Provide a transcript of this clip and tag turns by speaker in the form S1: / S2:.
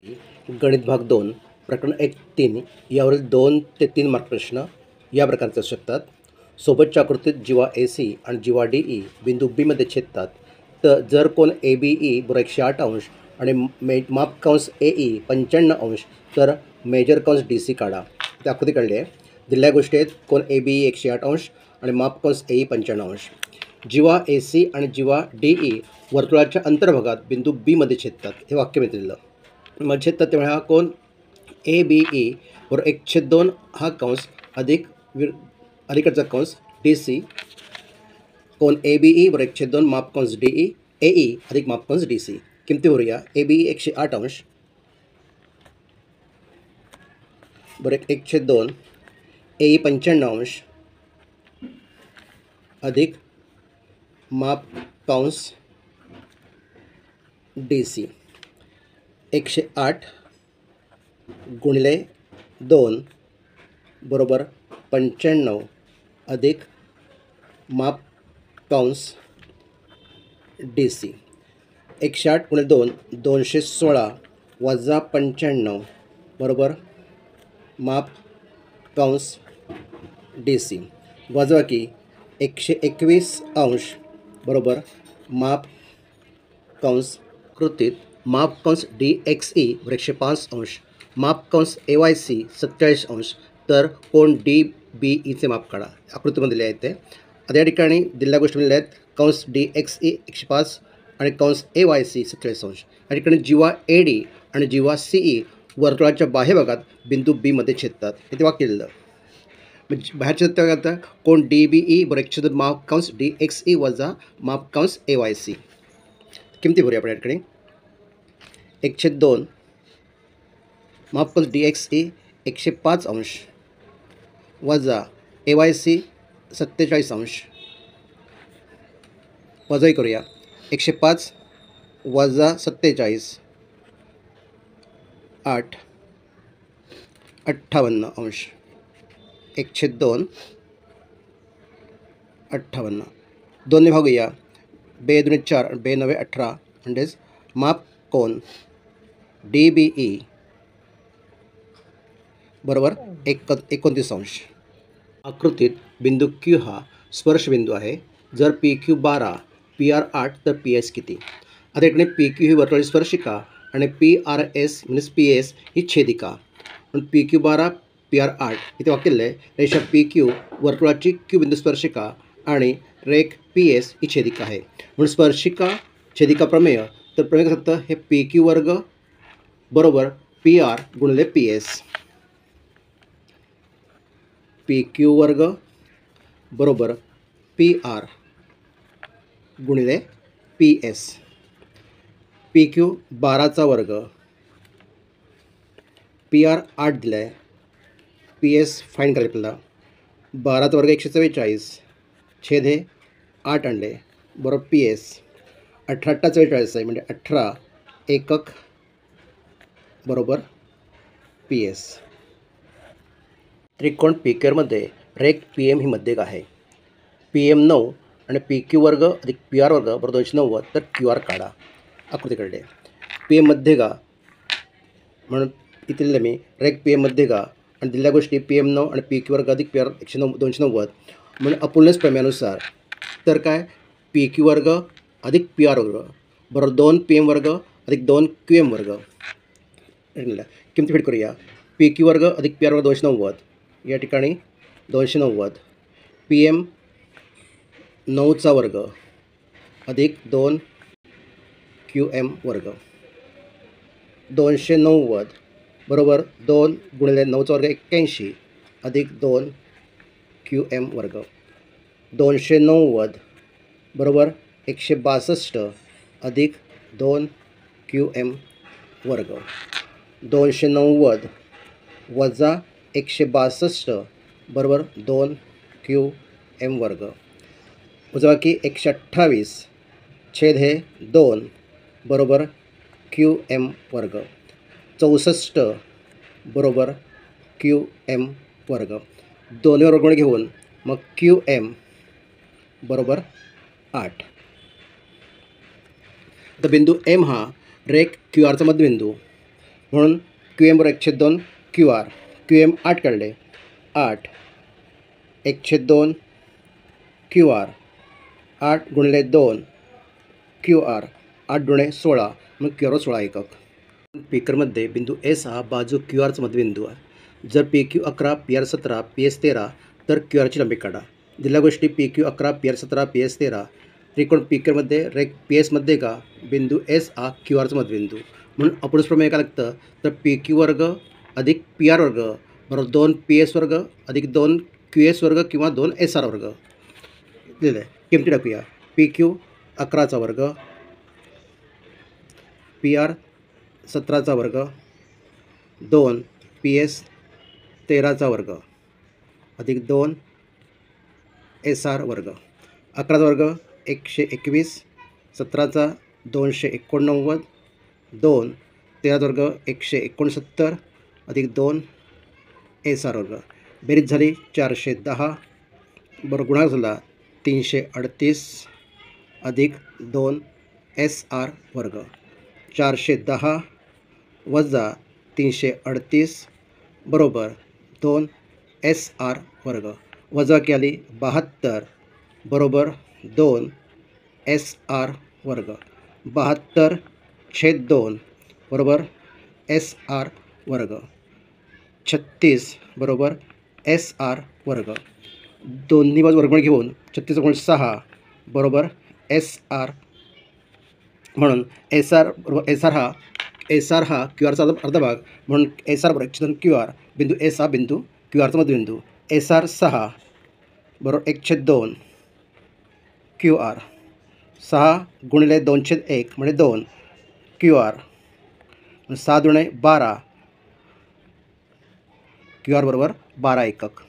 S1: गणित भाग 2 प्रकरण 1-3 यावरील 2 ते 3 मार्क प्रश्न या प्रकारचे असू शकतात. सोबतच्या आकृतीत जीवा ए सी आणि जीवा डी ई बिंदू बीमध्ये छेदतात, तर जर कोण ए बी ई बरोबर 108 अंश आणि माप कंस ए ई 95 अंश, तर मेजर कंस डी सी काढा. त्या आकृती काढली आहे. दिलेल्या गोष्टी आहेत. कोण ए बी ई 108 अंश आणि माप कंस ए ई 95 अंश. जीवा ए सी आणि जीवा डी ई वर्तुळाच्या अंतर्भागात बिंदू बीमध्ये छेदतात. हे वाक्य मी दिलेलं मग छेदतात तेव्हा हा कोण ए बी ई बरोबर 1/2 हा कंस अधिक अलीकडचा कंस डी सी. कोण ए बी ई बरोबर 1/2 माप कंस डी ई ए ई अधिक माप कंस डी सी. किमती भरूया. ए बी ई 108 अंश बरोबर 1/2 ए ई 95 अंश अधिक माप कंस डी सी. 108 गुणिले 2 बरोबर 95 अधिक माप कंस डी सी. 108 गुणिले 2 216 वजा 95 बरोबर माप कंस डी सी. वजाबाकी 121 अंश बरोबर माप कंस कृतीत माप कंस डी एक्स ई 105 अंश माप कंस ए वाय सी 47 अंश, तर कोण डी बी ईचे माप काढा. आकृतीमध्ये दिले आहेत ते. आता या ठिकाणी दिलेल्या गोष्टी दिलेल्या आहेत. कंस डी एक्स ई 105 आणि कंस ए वाय सी 47 अंश. या ठिकाणी जीवा ए डी आणि जीवा सी ई वर्तुळाच्या बाह्य भागात बिंदू बीमध्ये छेदतात. इथे वाक्य दिलं म्हणजे बाहेर छेदतात. आता कोण डी बी ई बरोबर 1/2 माप कंस डी एक्स ई वजा माप कंस ए वाय सी. किमती भरूया आपण या ठिकाणी. 1/2 माप कंस डी एक्स ई 105 अंश वजा ए वाय सी 47 अंश. वजाही करूया. 105 वजा 47 8 58 अंश 1/2 58. 2 भागूया. 2 दुणे 4 2 9 18 म्हणजेच माप कोण डी बी ई बरोबर 29 अंश. आकृतीत बिंदू क्यू हा स्पर्शबिंदू आहे. जर पी क्यू 12 पी आर 8 तर पी एस किती. आता इकडे पी क्यू ही वर्तुळाची स्पर्शिका आणि पी आर एस म्हणजे पी एस ही छेदिका. म्हणून पी क्यू 12 पी आर 8 इथे वाक्य आहे. रेषा पी क्यू वर्तुळाची क्यू बिंदू स्पर्शिका आणि रेख पी एस ही छेदिका आहे. म्हणून स्पर्शिका छेदिका प्रमेय. तर प्रमेय कसं असतं, हे पी क्यू वर्ग बरोबर पी आर गुणिले पी एस. पी क्यू वर्ग बरोबर पी आर गुणिले पी एस. पी क्यू 12चा वर्ग पी आर 8 दिला आहे. पी एस फाईन करायचं आपल्याला. 12चा वर्ग 144 छेद हे 8 आणले बरोबर पी एस. 18 44 आहे म्हणजे 18 एकक बरोबर पी एस. त्रिकोण पी क्यूमध्ये रेख पी एम ही मध्यक आहे. पी एम 9 आणि पी क्यू वर्ग अधिक पी आर वर्ग बरोबर 290, तर क्यू आर काढा. आकृतीकडे पी एम मध्यगा म्हणून इथे दिलं मी रेख पी एम मध्यगा आणि दिलेल्या गोष्टी पी एम 9 आणि पी क्यू वर्ग अधिक पी आर 290 म्हणून अपूर्णच प्रमेयानुसार तर काय पी क्यू वर्ग अधिक पी आर वर्ग बरोबर 2 पी एम वर्ग अधिक 2 क्यू एम वर्ग. किमती फिट करूया. पी क्यू वर्ग अधिक पी आर वर्ग 290. या ठिकाणी 290 पी एम 9चा वर्ग अधिक 2 क्यू एम वर्ग. 290 बरोबर 2 गुणिले 9चा वर्ग 81 अधिक 2 क्यू एम वर्ग. 290 बरोबर 162 अधिक 2 क्यू एम वर्ग. 290 वजा 162 बरोबर 2 क्यू एम वर्ग. वजाबाकी 128 छेद हे 2 बरोबर क्यू एम वर्ग. 64 बरोबर क्यू एम वर्ग. दोन्ही वर्गमूळ घेऊन मग क्यू एम बरोबर 8. तर बिंदू एम हा रेख क्यू आरचा मध्यबिंदू म्हणून क्यू एम बरोबर 1/2 क्यू आर. क्यू एम 8 काढले. 8 1/2 क्यू आर. 8 गुणिले 2 क्यू आर. 8 दुणे 16 मग क्यू आर 16 एकक. पीकरमध्ये बिंदू एस हा बाजू क्यू आरचा मध्यबिंदू आहे. जर P Q 11 P R 17 P S 13 तर क्यू आरची लांबी काढा. दिलेल्या गोष्टी P Q 11 P R 17 P S 13 त्रिकोण पीकरमध्ये पी एसमध्ये का बिंदू एस हा क्यू आरचा मध्यबिंदू. म्हणून आपण प्रमेय काय लागतं तर पी क्यू वर्ग अधिक पी आर वर्ग बरोबर 2 पी एस वर्ग अधिक 2 क्यू एस वर्ग किंवा 2 एस आर वर्ग दिलं आहे. किमती टाकूया. पी क्यू 11चा वर्ग पी आर 17चा वर्ग 2 पी एस 13चा वर्ग अधिक 2 एस आर वर्ग. 11चा वर्ग 121 17चा 289 2 13चा वर्ग 169 अधिक 2 एस आर वर्ग. बेरीज झाली 410 बरोबर गुणाकार झाला 338 अधिक 2 एस आर वर्ग. 410 वजा 338 बरोबर 2 एस आर वर्ग. वजा केली 72 बरोबर 2 एस आर वर्ग. 72/2 बरोबर एस आर वर्ग. 36 बरोबर एस आर वर्ग. दोन्ही बाजू वर्गमूळ घेऊन 36/6 बरोबर एस आर. म्हणून एस आर हा क्यू आरचा अर्धा भाग. म्हणून एस आर बरोबर 1/2 क्यू आर. बिंदू एस हा बिंदू क्यू आरचा मध्यबिंदू. एस आर 6 बरोबर 1/2 क्यू आर. 6 गुणिले 2/1 म्हणजे 2 क्यू आर. 6 दुणे 12 क्यू आर बरोबर 12 एकक.